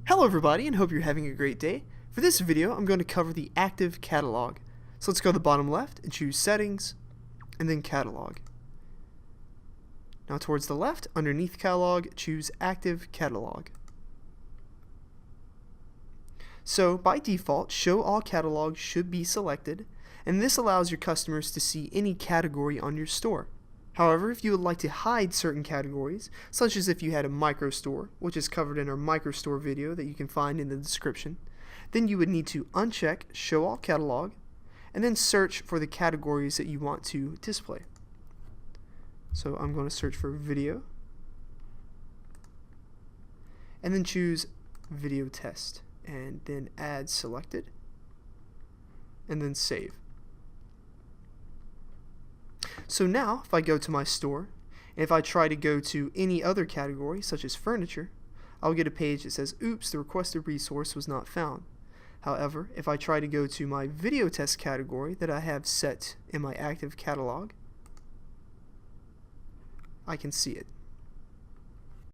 Hello everybody, and hope you're having a great day. For this video, I'm going to cover the active catalog. So let's go to the bottom left and choose Settings, and then Catalog. Now towards the left, underneath Catalog, choose Active Catalog. So by default, Show All Catalogs should be selected, and this allows your customers to see any category on your store. However, if you would like to hide certain categories, such as if you had a microstore, which is covered in our microstore video that you can find in the description, then you would need to uncheck Show All Catalog and then search for the categories that you want to display. So I'm going to search for video and then choose Video Test and then Add Selected and then Save. So now, if I go to my store, and if I try to go to any other category, such as furniture, I'll get a page that says, oops, the requested resource was not found. However, if I try to go to my video test category that I have set in my active catalog, I can see it.